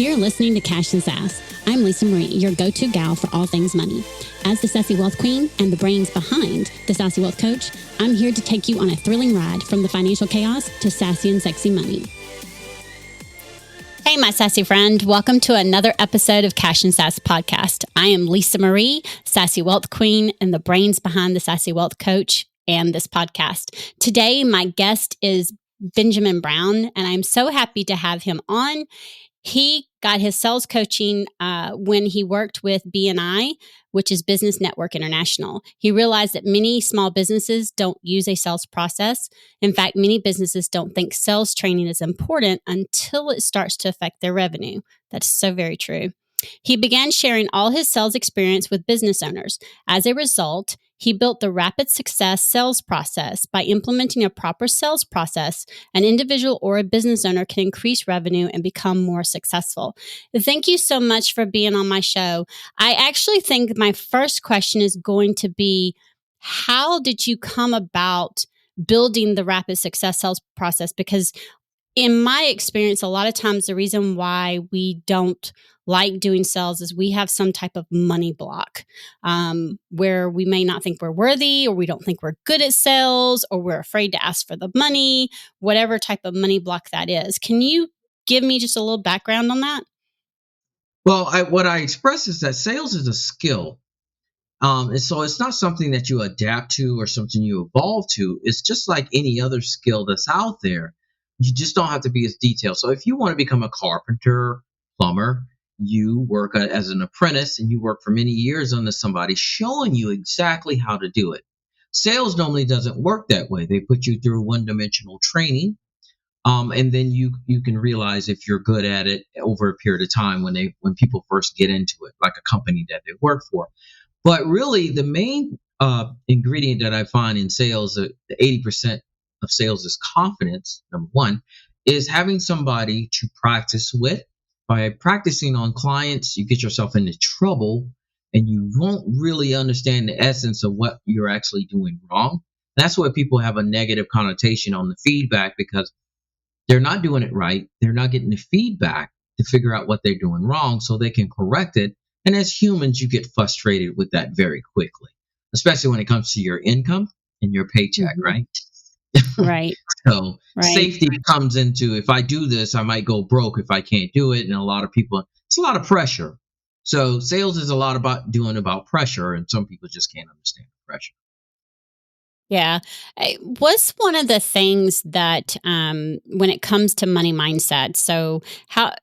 You're listening to Cash and Sass. I'm Lisa Marie, your go-to gal for all things money. As the Sassy Wealth Queen and the brains behind the Sassy Wealth Coach, I'm here to take you on a thrilling ride from the financial chaos to sassy and sexy money. Hey, my sassy friend. Welcome to another episode of Cash and Sass podcast. I am Lisa Marie, Sassy Wealth Queen, and the brains behind the Sassy Wealth Coach and this podcast. Today, my guest is Benjamin Brown, and I'm so happy to have him on. He got his sales coaching when he worked with BNI, which is Business Network International. He realized that many small businesses don't use a sales process. In fact, many businesses don't think sales training is important until it starts to affect their revenue. That's so very true. He began sharing all his sales experience with business owners. As a result, he built the rapid success sales process. By implementing a proper sales process, an individual or a business owner can increase revenue and become more successful. Thank you so much for being on my show. I actually think my first question is going to be, how did you come about building the rapid success sales process? Because in my experience, a lot of times the reason why we don't like doing sales is we have some type of money block where we may not think we're worthy, or we don't think we're good at sales, or we're afraid to ask for the money, whatever type of money block that is. Can you give me just a little background on that? Well, what I express is that sales is a skill. And so it's not something that you adapt to or something you evolve to. It's just like any other skill that's out there. You just don't have to be as detailed. So if you want to become a carpenter, plumber, you work as an apprentice and you work for many years under somebody showing you exactly how to do it. Sales normally doesn't work that way. They put you through one-dimensional training. And then you can realize if you're good at it over a period of time when people first get into it, like a company that they work for. But really, the main ingredient that I find in sales, the 80% of sales is confidence. Number one is having somebody to practice with. By practicing on clients, you get yourself into trouble, and you won't really understand the essence of what you're actually doing wrong. That's why people have a negative connotation on the feedback, because they're not doing it right. They're not getting the feedback to figure out what they're doing wrong so they can correct it. And as humans, you get frustrated with that very quickly, especially when it comes to your income and your paycheck, right? Right. So safety comes into, if I do this, I might go broke if I can't do it. And a lot of people, it's a lot of pressure. So sales is a lot about pressure, and some people just can't understand the pressure. Yeah. What's one of the things that when it comes to money mindset? So how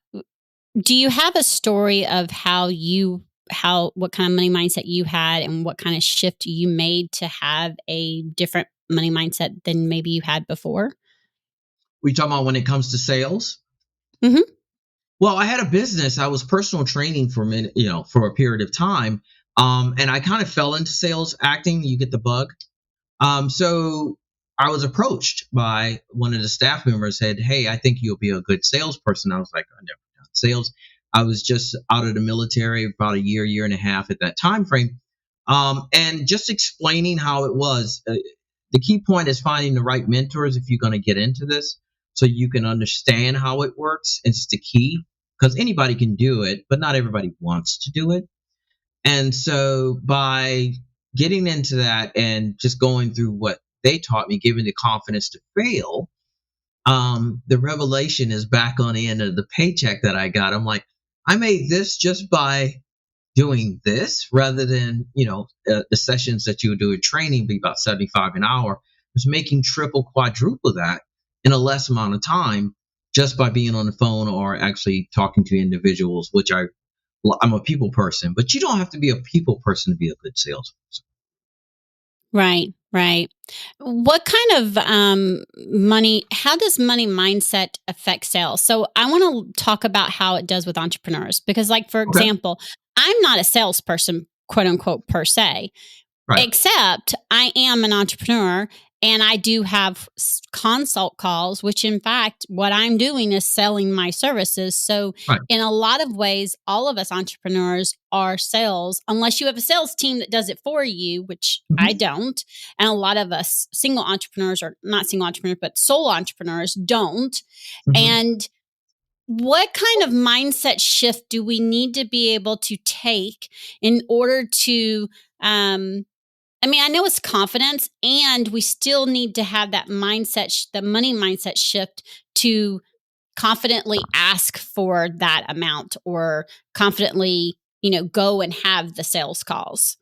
do you have a story of what kind of money mindset you had and what kind of shift you made to have a different money mindset than maybe you had before? We talking about when it comes to sales? Mm-hmm. Well, I had a business. I was personal training for for a period of time. And I kind of fell into sales acting. You get the bug. So I was approached by one of the staff members, said, "Hey, I think you'll be a good salesperson." I was like, "I've never done sales." I was just out of the military, about a year and a half at that time frame. And just explaining how it was. The key point is finding the right mentors if you're going to get into this, so you can understand how it works. It's the key, because anybody can do it, but not everybody wants to do it. And so by getting into that and just going through what they taught me, giving the confidence to fail, the revelation is back on the end of the paycheck that I got. I'm like, I made this just by doing this, rather than, the sessions that you would do at training be about 75 an hour. I was making triple, quadruple that in a less amount of time, just by being on the phone or actually talking to individuals, which I'm a people person, but you don't have to be a people person to be a good salesperson. Right. What kind of how does money mindset affect sales? So I want to talk about how it does with entrepreneurs, because for example, I'm not a salesperson, quote unquote, per se, except I am an entrepreneur. And I do have consult calls, which in fact, what I'm doing is selling my services. So in a lot of ways, all of us entrepreneurs are sales, unless you have a sales team that does it for you, which I don't. And a lot of us single entrepreneurs, or not single entrepreneurs, but sole entrepreneurs don't. And what kind of mindset shift do we need to be able to take in order to, I know it's confidence, and we still need to have that mindset, the money mindset shift to confidently ask for that amount, or confidently, go and have the sales calls.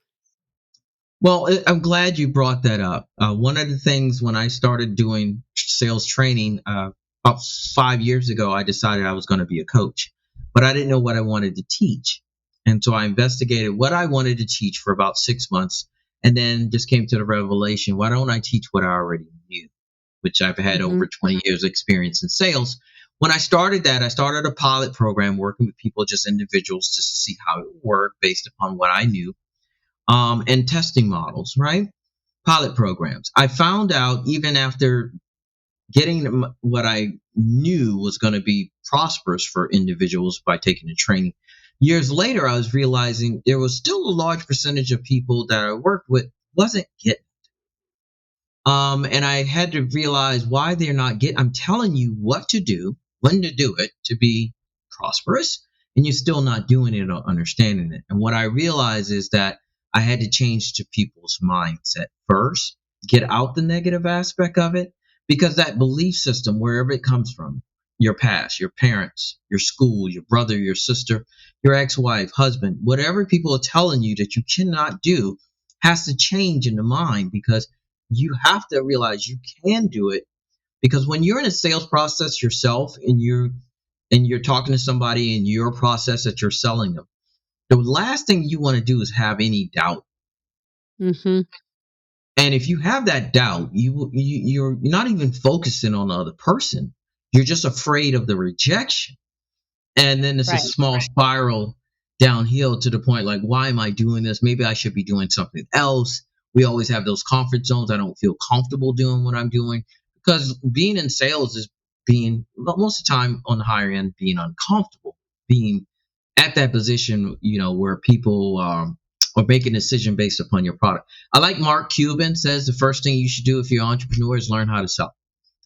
Well, I'm glad you brought that up. One of the things when I started doing sales training about 5 years ago, I decided I was going to be a coach, but I didn't know what I wanted to teach. And so I investigated what I wanted to teach for about 6 months, and then just came to the revelation, why don't I teach what I already knew, which I've had Mm-hmm. over 20 years experience in sales. When I started that, I started a pilot program working with people, just individuals, just to see how it worked based upon what I knew, and testing models, right? Pilot programs. I found out even after getting what I knew was going to be prosperous for individuals by taking the training. Years later, I was realizing there was still a large percentage of people that I worked with wasn't getting. And I had to realize why they're not getting. I'm telling you what to do, when to do it to be prosperous, and you're still not doing it or understanding it. And what I realized is that I had to change to people's mindset first, get out the negative aspect of it, because that belief system, wherever it comes from, your past, your parents, your school, your brother, your sister, your ex-wife, husband, whatever people are telling you that you cannot do, has to change in the mind, because you have to realize you can do it. Because when you're in a sales process yourself, and you're talking to somebody in your process that you're selling them, the last thing you want to do is have any doubt. Mm-hmm. And if you have that doubt, you're not even focusing on the other person, you're just afraid of the rejection. And then it's a Right. small spiral downhill to the point like, why am I doing this? Maybe I should be doing something else. We always have those comfort zones. I don't feel comfortable doing what I'm doing, because being in sales is being, most of the time on the higher end, being uncomfortable, being at that position, where people are making a decision based upon your product. I like Mark Cuban says the first thing you should do if you're an entrepreneur is learn how to sell.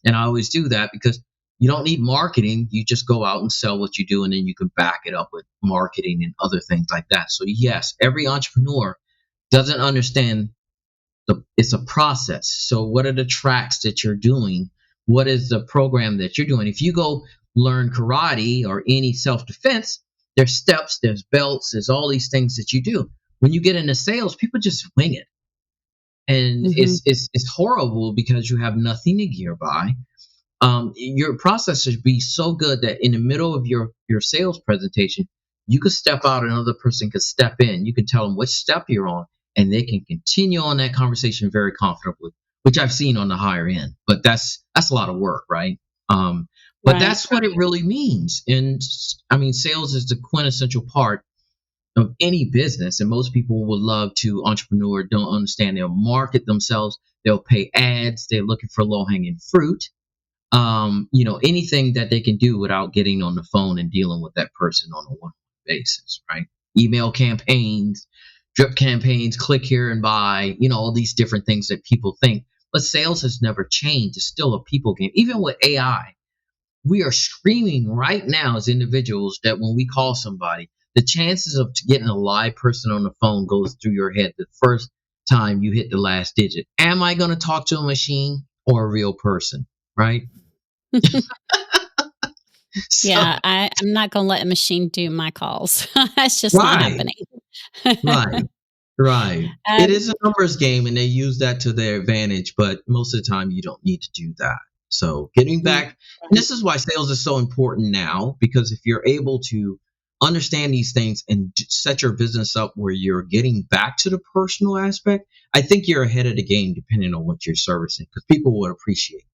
And I always do that because you don't need marketing. You just go out and sell what you do, and then you can back it up with marketing and other things like that. So yes, every entrepreneur doesn't understand it's a process. So what are the tracks that you're doing? What is the program that you're doing? If you go learn karate or any self-defense, there's steps, there's belts, there's all these things that you do. When you get into sales, people just wing it. And Mm-hmm. it's horrible because you have nothing to gear by. Your process should be so good that in the middle of your sales presentation, you could step out, another person could step in. You can tell them which step you're on, and they can continue on that conversation very comfortably, which I've seen on the higher end. But that's a lot of work, right? But Right. that's what it really means. And I mean, sales is the quintessential part of any business, and most people would love to entrepreneur, don't understand. They'll market themselves, they'll pay ads, they're looking for low hanging fruit, anything that they can do without getting on the phone and dealing with that person on a one basis, right? Email campaigns, drip campaigns, click here and buy, all these different things that people think. But sales has never changed. It's still a people game. Even with AI, we are screaming right now as individuals that when we call somebody, the chances of getting a live person on the phone goes through your head the first time you hit the last digit. Am I going to talk to a machine or a real person, right? So, Yeah, I'm not going to let a machine do my calls. That's just not right, happening. right, right. It um, is a numbers game, and they use that to their advantage, but most of the time you don't need to do that. So, getting mm, back, and right. this is why sales is so important now, because if you're able to understand these things and set your business up where you're getting back to the personal aspect, I think you're ahead of the game depending on what you're servicing, because people would appreciate.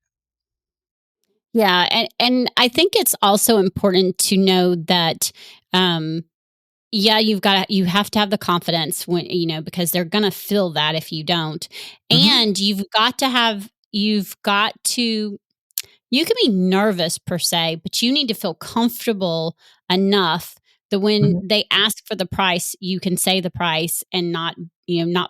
Yeah, and I think it's also important to know that, um, yeah, you have to have the confidence when, because they're going to feel that if you don't. Mm-hmm, And you've got to, you can be nervous per se, but you need to feel comfortable enough that when mm-hmm, they ask for the price, you can say the price and not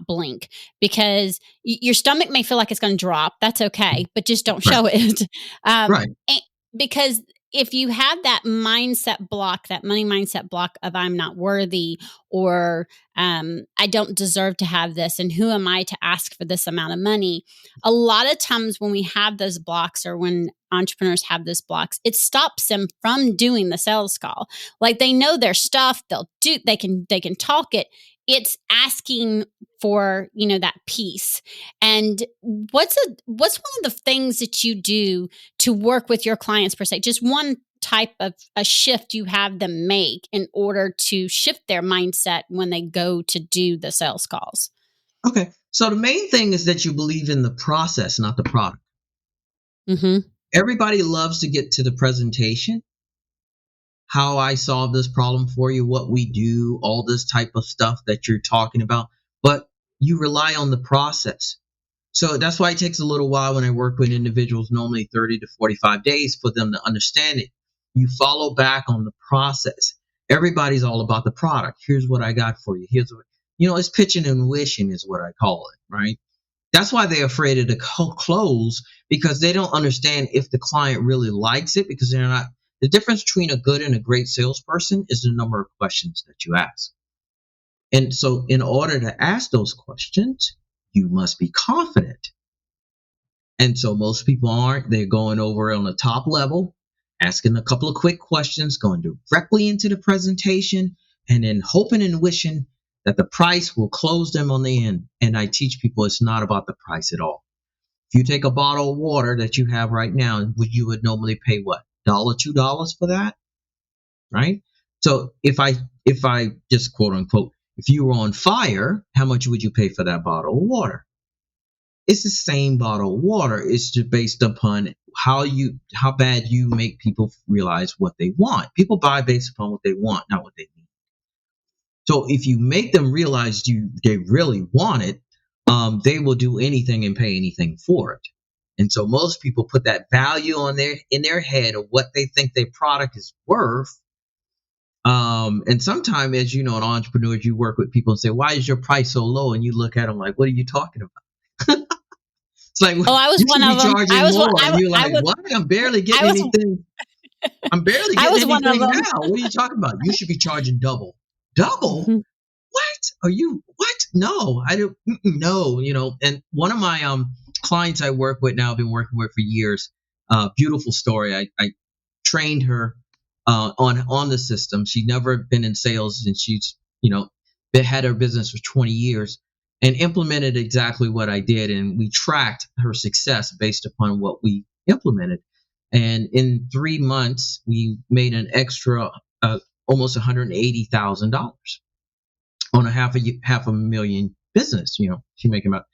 blink, because your stomach may feel like it's going to drop. That's okay, but just don't right, show it. um, right. and- because if you have that mindset block, that money mindset block of I'm not worthy, or I don't deserve to have this, and who am I to ask for this amount of money? A lot of times when we have those blocks, or when entrepreneurs have those blocks, it stops them from doing the sales call. Like, they know their stuff, they can talk it. It's asking for, that piece. And what's one of the things that you do to work with your clients per se? Just one type of a shift you have them make in order to shift their mindset when they go to do the sales calls. Okay. So the main thing is that you believe in the process, not the product. Mm-hmm. Everybody loves to get to the presentation, how I solve this problem for you, what we do, all this type of stuff that you're talking about, but you rely on the process. So that's why it takes a little while when I work with individuals, normally 30 to 45 days for them to understand it. You follow back on the process. Everybody's all about the product. Here's what I got for you. Here's what, it's pitching and wishing is what I call it, right? That's why they're afraid of the close, because they don't understand if the client really likes it, because they're not. The difference between a good and a great salesperson is the number of questions that you ask. And so in order to ask those questions, you must be confident. And so most people aren't. They're going over on the top level, asking a couple of quick questions, going directly into the presentation, and then hoping and wishing that the price will close them on the end. And I teach people it's not about the price at all. If you take a bottle of water that you have right now, you would normally pay what? $1, $2 for that, right? So if I just quote unquote, if you were on fire, how much would you pay for that bottle of water? It's the same bottle of water. It's just based upon how bad you make people realize what they want. People buy based upon what they want, not what they need. So if you make them realize they really want it, they will do anything and pay anything for it. And so most people put that value in their head of what they think their product is worth. And sometimes, as you know, an entrepreneur, you work with people and say, "Why is your price so low?" And you look at them like, "What are you talking about?" It's like, Oh, I was you one should of be them. charging more. And you're like, what? I'm barely I getting was, anything. I'm barely I getting was one of anything them. now. What are you talking about? You should be charging double. Double? Mhm. What? What? No, I don't. No, and one of my clients I work with now, I've been working with for years. Beautiful story. I trained her on the system. She'd never been in sales, and she's had her business for 20 years, and implemented exactly what I did, and we tracked her success based upon what we implemented. And in 3 months, we made an extra almost $180,000 on a half a million business. She making about.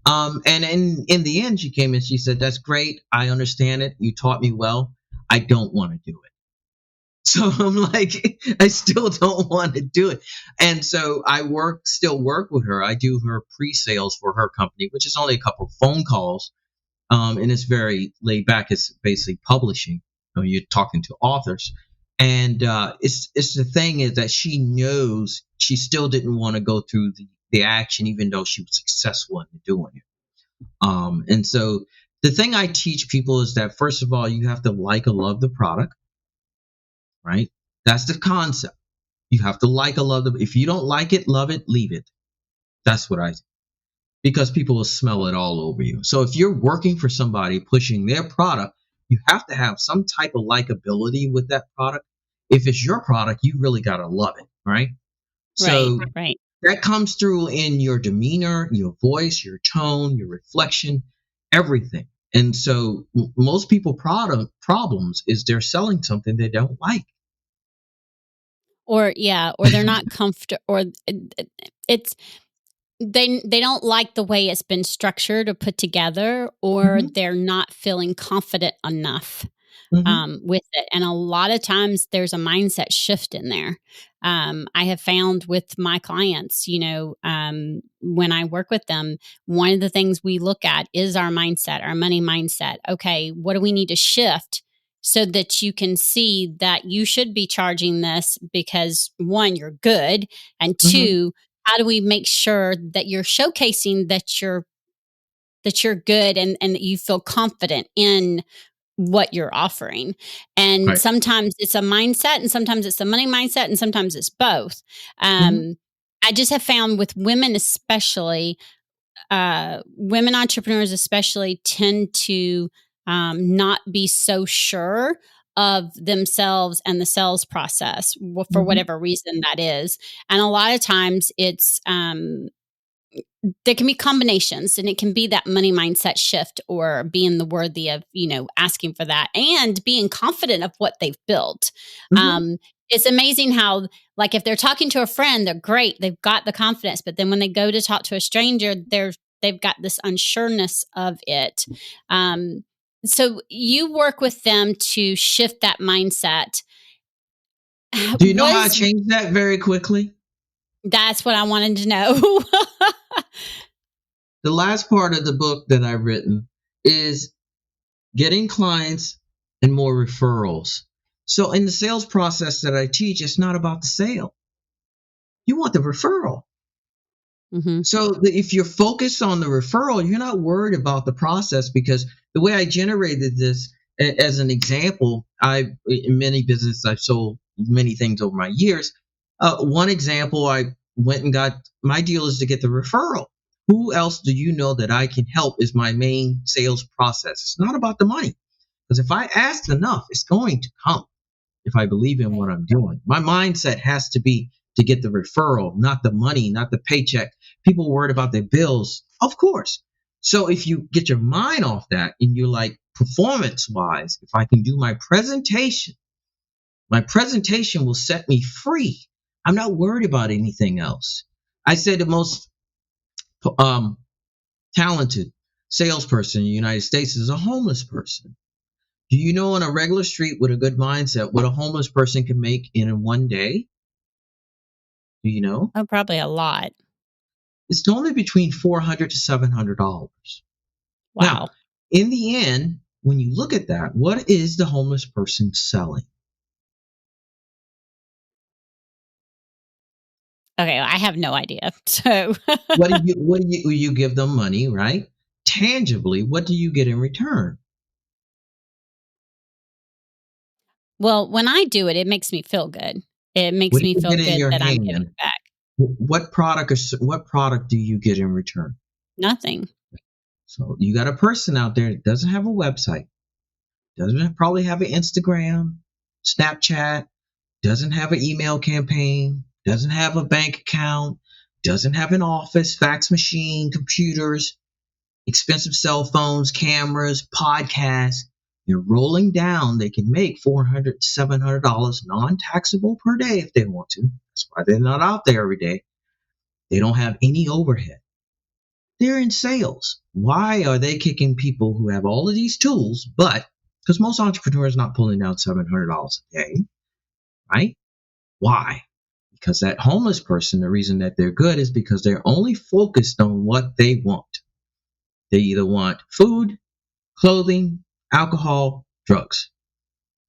And in the end, she came and she said, "That's great. I understand it. You taught me well. I don't want to do it." So I'm like, I still don't want to do it. And so I still work with her. I do her pre-sales for her company, which is only a couple of phone calls. And it's very laid back. It's basically publishing. You're talking to authors. And it's the thing is that she knows she still didn't want to go through the action, even though she was successful in doing it. And so the thing I teach people is that, first of all, you have to like or love the product. Right? That's the concept. You have to like or love them. If you don't like it, love it, leave it. That's what I do. Because people will smell it all over you. So if you're working for somebody pushing their product, you have to have some type of likability with that product. If it's your product, you really got to love it, right? So Right. that comes through in your demeanor, your voice, your tone, your reflection, everything. And so most people problems is they're selling something they don't like. Or they're not comfortable, or it's they don't like the way it's been structured or put together, or Mm-hmm. they're not feeling confident enough Mm-hmm. with it. And a lot of times there's a mindset shift in there. I have found with my clients, when I work with them, one of the things we look at is our mindset, our money mindset. Okay, what do we need to shift so that you can see that you should be charging this because, one, you're good, and Mm-hmm. two, how do we make sure that you're showcasing that you're good, and that you feel confident in what you're offering. And Right. sometimes it's a mindset, and sometimes it's a money mindset, and sometimes it's both. Hmm. I just have found with women, especially, women entrepreneurs, especially, tend to not be so sure of themselves and the sales process for Hmm. whatever reason that is. And a lot of times it's, there can be combinations, and it can be that money mindset shift or being the worthy of, asking for that and being confident of what they've built. Hmm. It's amazing how, like, if they're talking to a friend, they're great, they've got the confidence, but then when they go to talk to a stranger, they've got this unsureness of it. um, so you work with them to shift that mindset. Do you know how I Was changed that very quickly? That's what I wanted to know. The last part of the book that I've written is getting clients and more referrals. So in the sales process that I teach, it's not about the sale. You want the referral. Hmm. So if you're focused on the referral, you're not worried about the process, because the way I generated this, as an example, in many businesses, I've sold many things over my years. One example, I went and got, my deal is to get the referral. Who else do you know that I can help is my main sales process. It's not about the money, because if I ask enough, it's going to come. If I believe in what I'm doing, my mindset has to be to get the referral, not the money, not the paycheck. People worried about their bills, of course. So if you get your mind off that and you're like, performance wise, if I can do my presentation will set me free. I'm not worried about anything else. I say the most um, talented salesperson in the United States is a homeless person. Do you know, on a regular street with a good mindset, what a homeless person can make in one day? Do you know? Oh, probably a lot. It's only between $400 to $700. Now, Wow. in the end, when you look at that, what is the homeless person selling? Okay, I have no idea. So, You give them money, right? Tangibly, what do you get in return? well, when I do it, it makes me feel good. It What makes do me you feel get in good your that I'm giving hand? back. What product do you get in return? Nothing. So you got a person out there that doesn't have a website, doesn't probably have an Instagram, Snapchat, doesn't have an email campaign, doesn't have a bank account, doesn't have an office, fax machine, computers, expensive cell phones, cameras, podcasts. They're rolling down. They can make $400 to $700 non-taxable per day if they want to. That's why they're not out there every day. They don't have any overhead. They're in sales. Why are they kicking people who have all of these tools? But because most entrepreneurs are not pulling down $700 a day, right? Why? Because that homeless person, the reason that they're good is because they're only focused on what they want. They either want food, clothing, alcohol, drugs.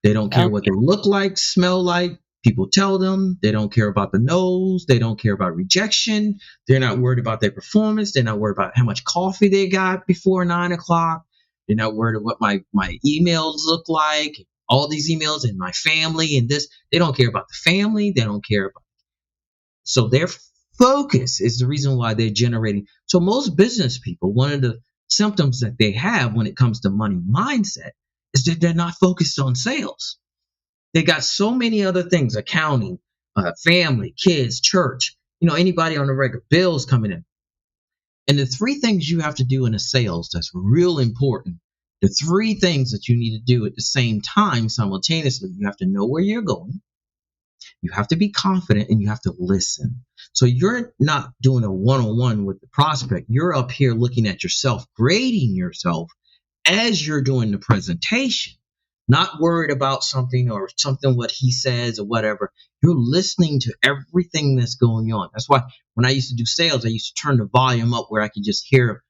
They don't care what Okay. they look like, smell like. People tell them. They don't care about the no's. They don't care about rejection. They're not worried about their performance. They're not worried about how much coffee they got before 9 o'clock. They're not worried about what my emails look like, all these emails and my family and this. They don't care about the family. They don't care about. So their focus is the reason why they're generating. So most business people, one of the symptoms that they have when it comes to money mindset is that they're not focused on sales. They got so many other things: accounting, family, kids, church, anybody on the regular, bills coming in. And the three things you have to do in a sales that's real important, the three things that you need to do at the same time simultaneously: you have to know where you're going, you have to be confident, and you have to listen. So you're not doing a one-on-one with the prospect. You're up here looking at yourself, grading yourself as you're doing the presentation, not worried about something or something what he says or whatever. You're listening to everything that's going on. That's why when I used to do sales, I used to turn the volume up where I could just hear,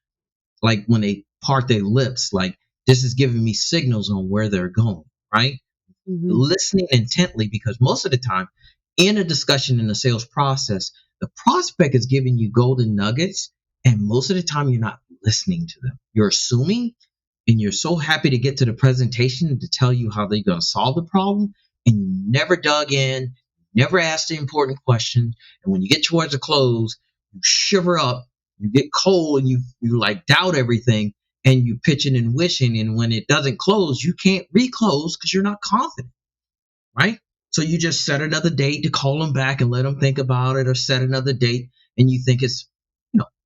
like, when they part their lips, like, this is giving me signals on where they're going, right? Hmm. Listening intently, because most of the time in a discussion in the sales process, the prospect is giving you golden nuggets, and most of the time you're not listening to them. You're assuming, and you're so happy to get to the presentation to tell you how they're going to solve the problem, and you never dug in, never asked the important question. And when you get towards the close, you shiver up, you get cold, and you like doubt everything, and you pitching and wishing. And when it doesn't close, you can't reclose because you're not confident, right? So you just set another date to call them back and let them think about it, or set another date and you think it's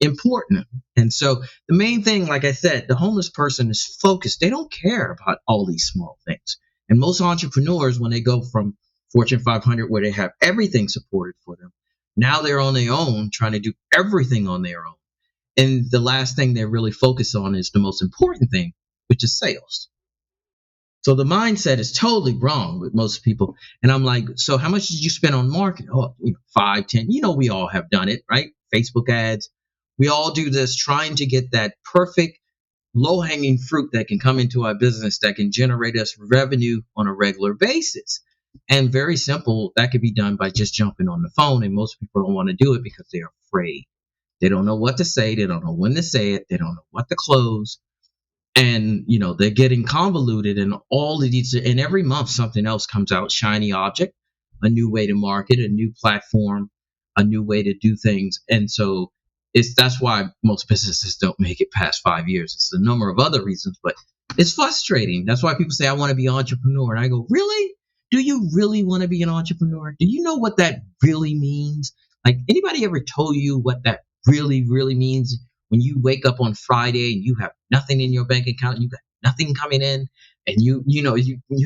important. And so the main thing, like I said, the homeless person is focused. They don't care about all these small things. And most entrepreneurs, when they go from Fortune 500, where they have everything supported for them, now they're on their own, trying to do everything on their own. And the last thing they're really focused on is the most important thing, which is sales. So the mindset is totally wrong with most people. And I'm like, so how much did you spend on marketing? Oh, 5, 10. We all have done it, right? Facebook ads. We all do this, trying to get that perfect low-hanging fruit that can come into our business, that can generate us revenue on a regular basis. And very simple, that could be done by just jumping on the phone. And most people don't want to do it because they're afraid. They don't know what to say. They don't know when to say it. They don't know what to close. And they're getting convoluted, and all of these, and every month something else comes out, shiny object, a new way to market, a new platform, a new way to do things. And so that's why most businesses don't make it past 5 years. It's a number of other reasons, but it's frustrating. That's why people say, I want to be an entrepreneur. And I go, really? Do you really want to be an entrepreneur? Do you know what that really means? Like, anybody ever told you what that really, really means? When you wake up on Friday and you have nothing in your bank account, you got nothing coming in, and you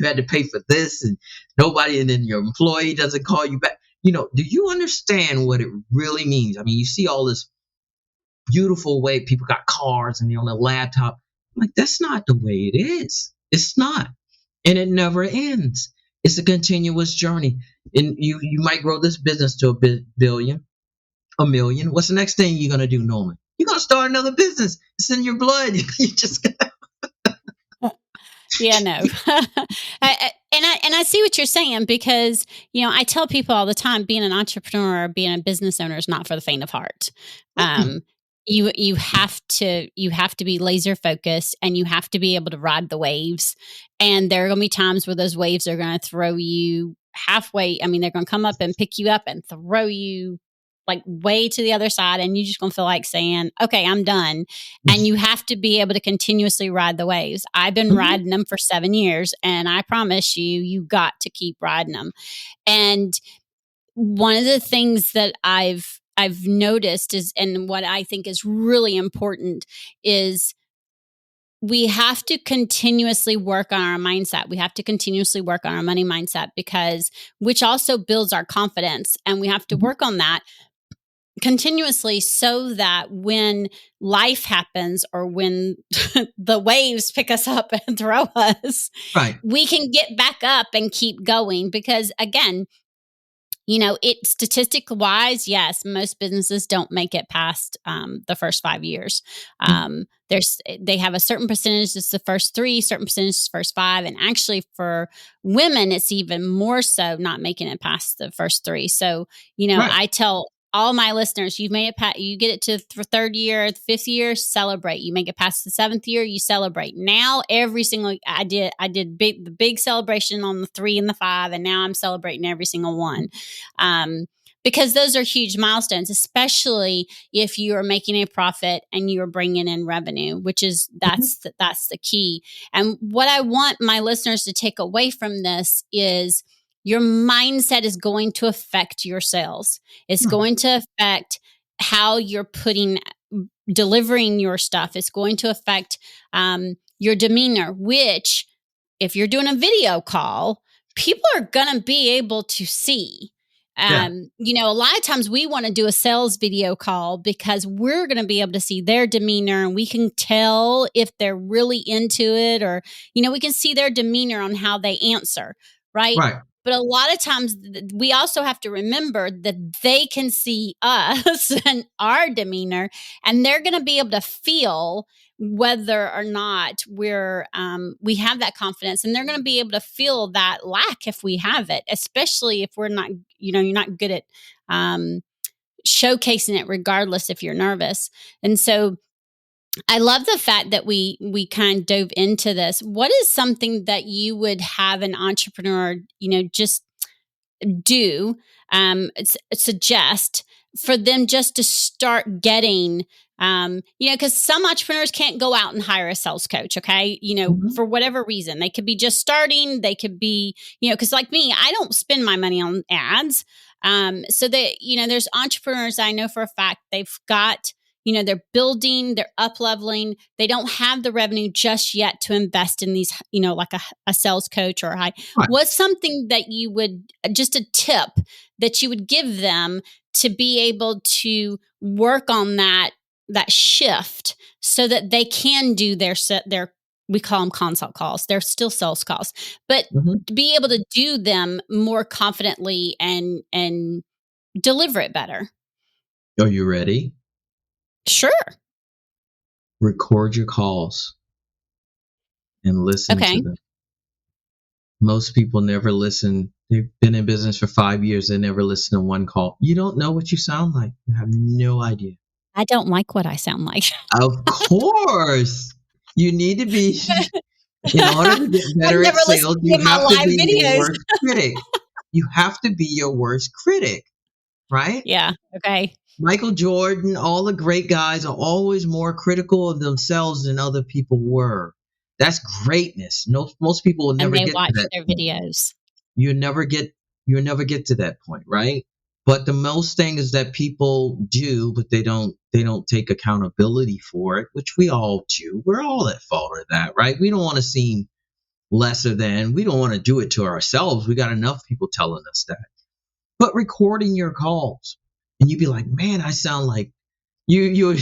had to pay for this, and nobody, and then your employee doesn't call you back. Do you understand what it really means? I mean, you see all this beautiful way people got cars and they're on a laptop. I'm like, that's not the way it is. It's not, and it never ends. It's a continuous journey, and you might grow this business to a billion, a million. What's the next thing you're gonna do, Norman? You're going to start another business. It's in your blood. You just Yeah, no. I see what you're saying, because, I tell people all the time, being an entrepreneur, being a business owner is not for the faint of heart. You have to be laser focused, and you have to be able to ride the waves. And there are going to be times where those waves are going to throw you halfway. I mean, they're going to come up and pick you up and throw you like way to the other side, and you're just going to feel like saying, okay, I'm done. And you have to be able to continuously ride the waves. I've been riding them for 7 years, and I promise you got to keep riding them. And one of the things that I've noticed is, and what I think is really important, is we have to continuously work on our mindset. We have to continuously work on our money mindset, which also builds our confidence. And we have to work on that continuously, so that when life happens, or when the waves pick us up and throw us, right, we can get back up and keep going. Because again, it statistic wise, yes, most businesses don't make it past the first 5 years. They have a certain percentage that's the first 3, certain percentage is the first 5, and actually for women, it's even more so not making it past the first 3. So right. I tell all my listeners, you've made it past, you get it to the 3rd year, the 5th year, celebrate. You make it past the 7th year, you celebrate. Now every single, I did the big celebration on the 3 and the 5, and now I'm celebrating every single one. Because those are huge milestones, especially if you are making a profit and you are bringing in revenue, which is that's the key. And what I want my listeners to take away from this is, your mindset is going to affect your sales. It's going to affect how you're delivering your stuff. It's going to affect your demeanor, which, if you're doing a video call, people are going to be able to see. A lot of times we want to do a sales video call because we're going to be able to see their demeanor, and we can tell if they're really into it, or, we can see their demeanor on how they answer. Right. But a lot of times we also have to remember that they can see us and our demeanor, and they're going to be able to feel whether or not we have that confidence, and they're going to be able to feel that lack if we have it, especially if we're not, you're not good at showcasing it, regardless if you're nervous. And so I love the fact that we kind of dove into this. What is something that you would have an entrepreneur, just do suggest for them just to start getting because some entrepreneurs can't go out and hire a sales coach, okay, Mhm. for whatever reason. They could be just starting, they could be, because like me, I don't spend my money on ads. So that, there's entrepreneurs I know for a fact they've got, they're building, they're up leveling, they don't have the revenue just yet to invest in these, like a sales coach or a high. Right. What's something that you would, just a tip that you would give them to be able to work on that shift so that they can do their we call them consult calls. They're still sales calls, but Mhm. to be able to do them more confidently and deliver it better. Are you ready? Sure. Record your calls and listen to Okay. them. Most people never listen. They've been in business for 5 years. They never listen to one call. You don't know what you sound like. You have no idea. I don't like what I sound like. Of course, you need to be, in order to get I've better at never listened sales, to any you of my have to live be your videos. worst critic. You have to be your worst critic, right? Yeah. Okay. Michael Jordan, all the great guys are always more critical of themselves than other people were. That's greatness. No, most people will And never they get to watch that their point. videos. You never get you never get to that point, right? But the most thing is that people do, but they don't take accountability for it, which we all do. We're all at fault of that, right? We don't want to seem lesser than. We don't want to do it to ourselves. We got enough people telling us that. But recording your calls, and you'd be like, man, I sound like you.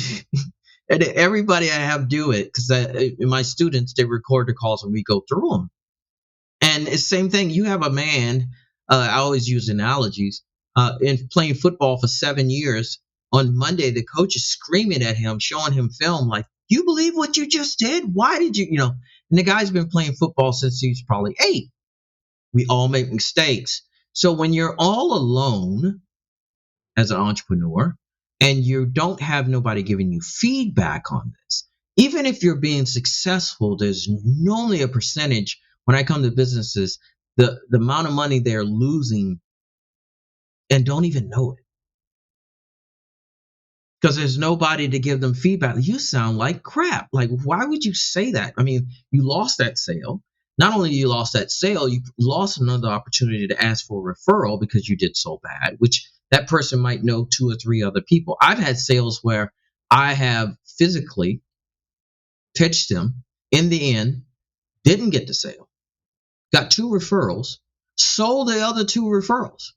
And everybody I have do it because my students, they record the calls and we go through them. And it's the same thing. You have a man. I always use analogies. In playing football for 7 years, on Monday the coach is screaming at him, showing him film like, "You believe what you just did? Why did you?" And the guy's been playing football since he's probably 8. We all make mistakes. So when you're all alone as an entrepreneur and you don't have nobody giving you feedback on this, even if you're being successful, there's normally a percentage when I come to businesses, the amount of money they're losing and don't even know it because there's nobody to give them feedback. You sound like crap. Like, why would you say that? I mean, you lost that sale. Not only you lost that sale, you lost another opportunity to ask for a referral because you did so bad, which that person might know 2 or 3 other people. I've had sales where I have physically pitched them in the end, didn't get the sale, got 2 referrals, sold the other 2 referrals,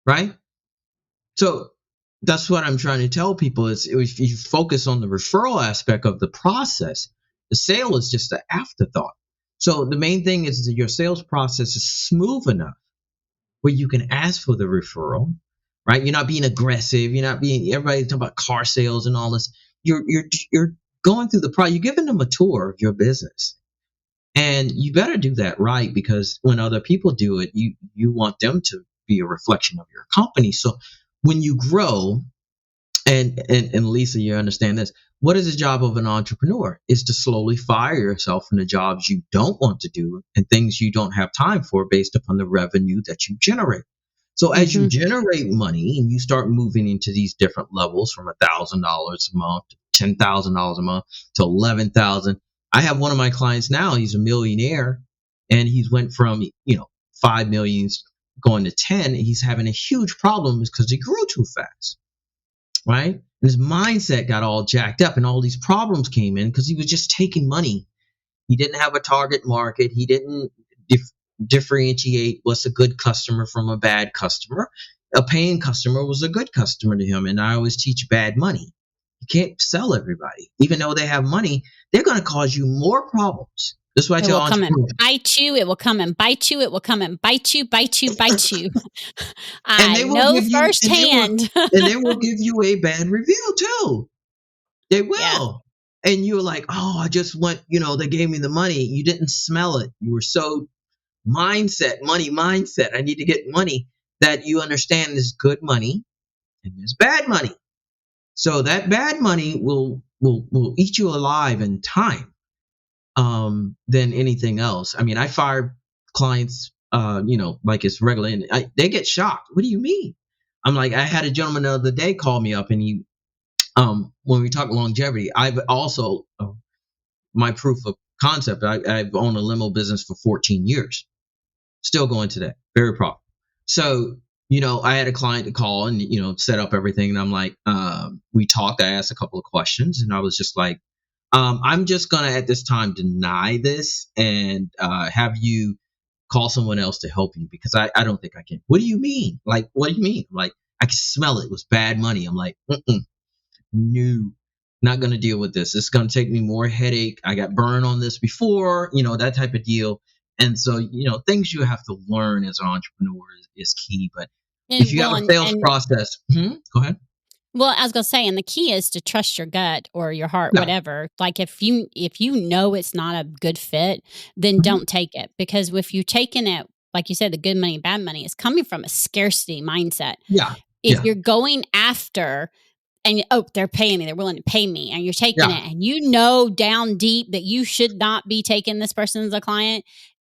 right? So that's what I'm trying to tell people is if you focus on the referral aspect of the process, the sale is just an afterthought. So the main thing is that your sales process is smooth enough where you can ask for the referral, right? You're not being aggressive. You're not being everybody talking about car sales and all this. You're going through the process. You're giving them a tour of your business. And you better do that right because when other people do it, you want them to be a reflection of your company. So when you grow, and Lisa, you understand this. What is the job of an entrepreneur? Is to slowly fire yourself from the jobs you don't want to do and things you don't have time for based upon the revenue that you generate. So as you Hmm. generate money and you start moving into these different levels from $1,000 a month to $10,000 a month to 11,000. I have one of my clients now, he's a millionaire and he's went from, 5 millions going to 10. He's having a huge problem because he grew too fast, right? And his mindset got all jacked up and all these problems came in because he was just taking money. He didn't have a target market. He didn't differentiate what's a good customer from a bad customer. A paying customer was a good customer to him. And I always teach bad money. You can't sell everybody. Even though they have money, they're going to cause you more problems. That's why I It tell will come and entrepreneurs. bite you. It will come and bite you. It will come and bite you, bite you, bite you. And I they will know give you firsthand. and they will give you a bad review too. They Yeah. will. And you're like, oh, I just went, they gave me the money. You didn't smell it. You were so money mindset. I need to get money that you understand there's good money and there's bad money. So that bad money will eat you alive in time, than anything else. I mean, I fire clients, like it's regular, and they get shocked. What do you mean? I'm like, I had a gentleman the other day call me up, and he, when we talk longevity, I've also, my proof of concept. I've owned a limo business for 14 years, still going today, very profitable. So, I had a client to call and, set up everything. And I'm like, we talked, I asked a couple of questions, and I was just like, I'm just going to at this time deny this and have you call someone else to help you, because I don't think I can. What do you mean? Like, what do you mean? Like, I can smell it. It was bad money. I'm like, no, not going to deal with this. It's going to take me more headache. I got burned on this before, that type of deal. And so, things you have to learn as an entrepreneur is key. But if you have a sales process, go ahead. Well, I was going to say, and the key is to trust your gut or your heart, Yeah. whatever. Like if you know it's not a good fit, then don't take it. Because if you're taking it, like you said, the good money, bad money is coming from a scarcity mindset. Yeah. If you're going after and they're paying me, they're willing to pay me, and you're taking it, and down deep that you should not be taking this person as a client,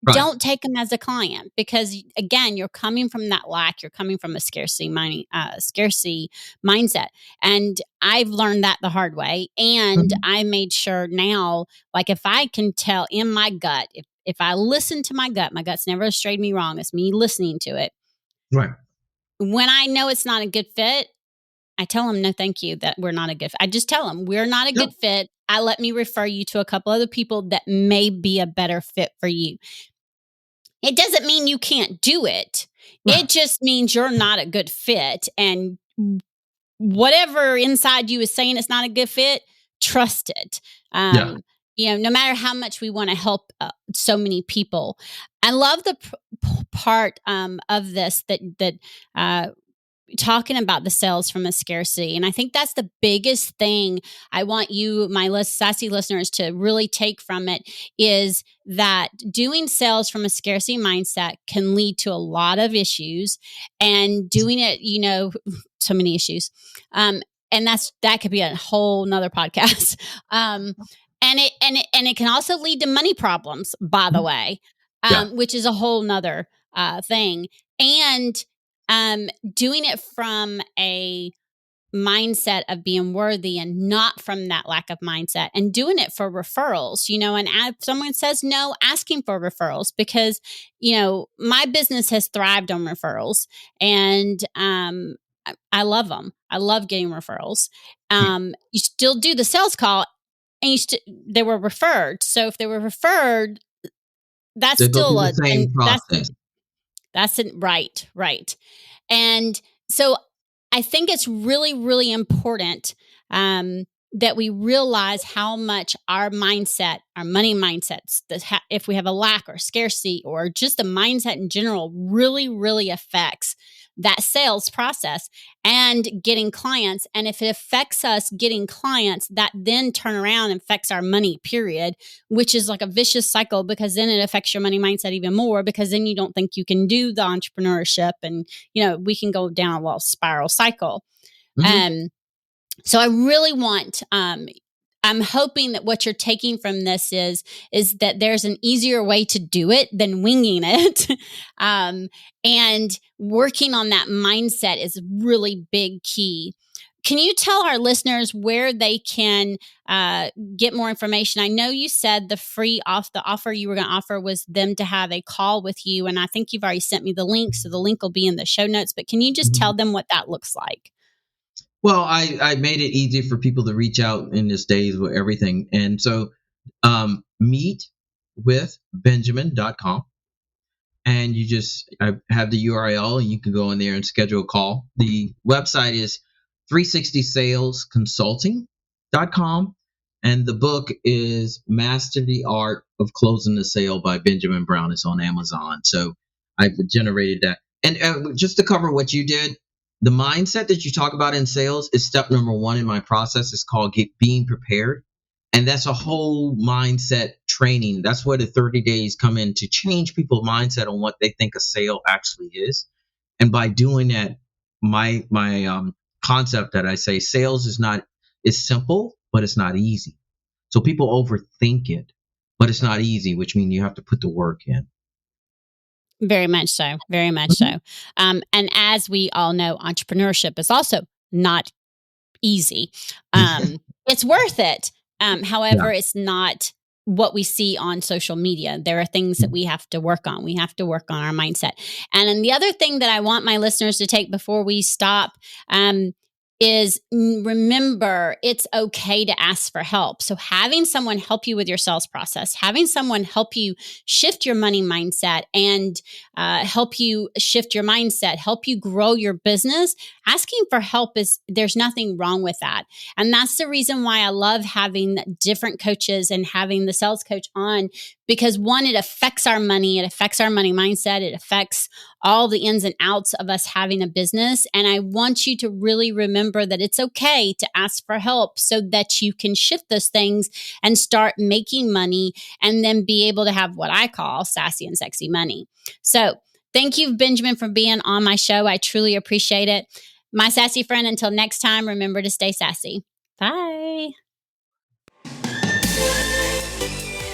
Right. Don't take them as a client, because again, you're coming from that lack. You're coming from a scarcity mindset. And I've learned that the hard way. And I made sure now, like if I can tell in my gut, if I listen to my gut's never strayed me wrong. It's me listening to it. Right. When I know it's not a good fit, I tell them, no, thank you, that we're not a good fit. I just tell them we're not a good fit. Let me refer you to a couple other people that may be a better fit for you. It doesn't mean you can't do it. Right. It just means you're not a good fit. And whatever inside you is saying it's not a good fit, trust it. No matter how much we want to help so many people. I love the part of this that talking about the sales from a scarcity. And I think that's the biggest thing I want you, my sassy listeners, to really take from it, is that doing sales from a scarcity mindset can lead to a lot of issues, and doing it, so many issues. And that could be a whole nother podcast. And it can also lead to money problems, by the way, which is a whole nother thing. And doing it from a mindset of being worthy and not from that lack of mindset, and doing it for referrals, and if someone says no, asking for referrals, because, my business has thrived on referrals, and I love them. I love getting referrals. You still do the sales call, and they were referred. So if they were referred, that's still the same process. That's it. Right. And so I think it's really, really important that we realize how much our mindset, our money mindsets, if we have a lack or scarcity or just a mindset in general, really, really affects that sales process and getting clients. And if it affects us getting clients, that then turn around and affects our money, period, which is like a vicious cycle, because then it affects your money mindset even more, because then you don't think you can do the entrepreneurship, and, we can go down a little spiral cycle. So I really want, I'm hoping that what you're taking from this is that there's an easier way to do it than winging it. And working on that mindset is really big key. Can you tell our listeners where they can get more information? I know you said the offer you were going to offer was them to have a call with you. And I think you've already sent me the link. So the link will be in the show notes, but can you just tell them what that looks like? Well, I made it easy for people to reach out in this days with everything. And so meetwithbenjamin.com. And I have the URL, and you can go in there and schedule a call. The website is 360salesconsulting.com. And the book is Master the Art of Closing the Sale by Benjamin Brown. It's on Amazon. So I've generated that. And just to cover what you did, the mindset that you talk about in sales is step number 1 in my process. It's called being prepared. And that's a whole mindset training. That's where the 30 days come in, to change people's mindset on what they think a sale actually is. And by doing that, my concept that I say sales it's simple, but it's not easy. So people overthink it, but it's not easy, which means you have to put the work in. Very much so. Very much so. And as we all know, entrepreneurship is also not easy. It's worth it. However, Yeah. it's not what we see on social media. There are things that we have to work on. We have to work on our mindset. And then the other thing that I want my listeners to take before we stop is remember it's okay to ask for help. So having someone help you with your sales process, having someone help you shift your money mindset and help you shift your mindset, help you grow your business, asking for help there's nothing wrong with that. And that's the reason why I love having different coaches and having the sales coach on, because one, it affects our money. It affects our money mindset. It affects all the ins and outs of us having a business. And I want you to really remember that it's okay to ask for help so that you can shift those things and start making money and then be able to have what I call sassy and sexy money. So thank you, Benjamin, for being on my show. I truly appreciate it. My sassy friend, until next time, remember to stay sassy. Bye.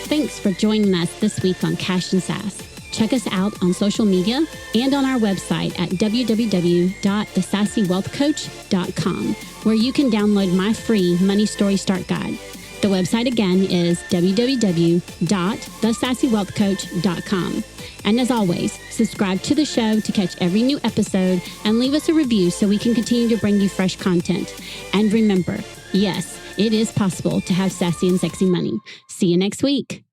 Thanks for joining us this week on Cash and Sass. Check us out on social media and on our website at www.thesassywealthcoach.com, where you can download my free Money Story Start Guide. The website again is www.thesassywealthcoach.com. And as always, subscribe to the show to catch every new episode and leave us a review so we can continue to bring you fresh content. And remember, yes, it is possible to have sassy and sexy money. See you next week.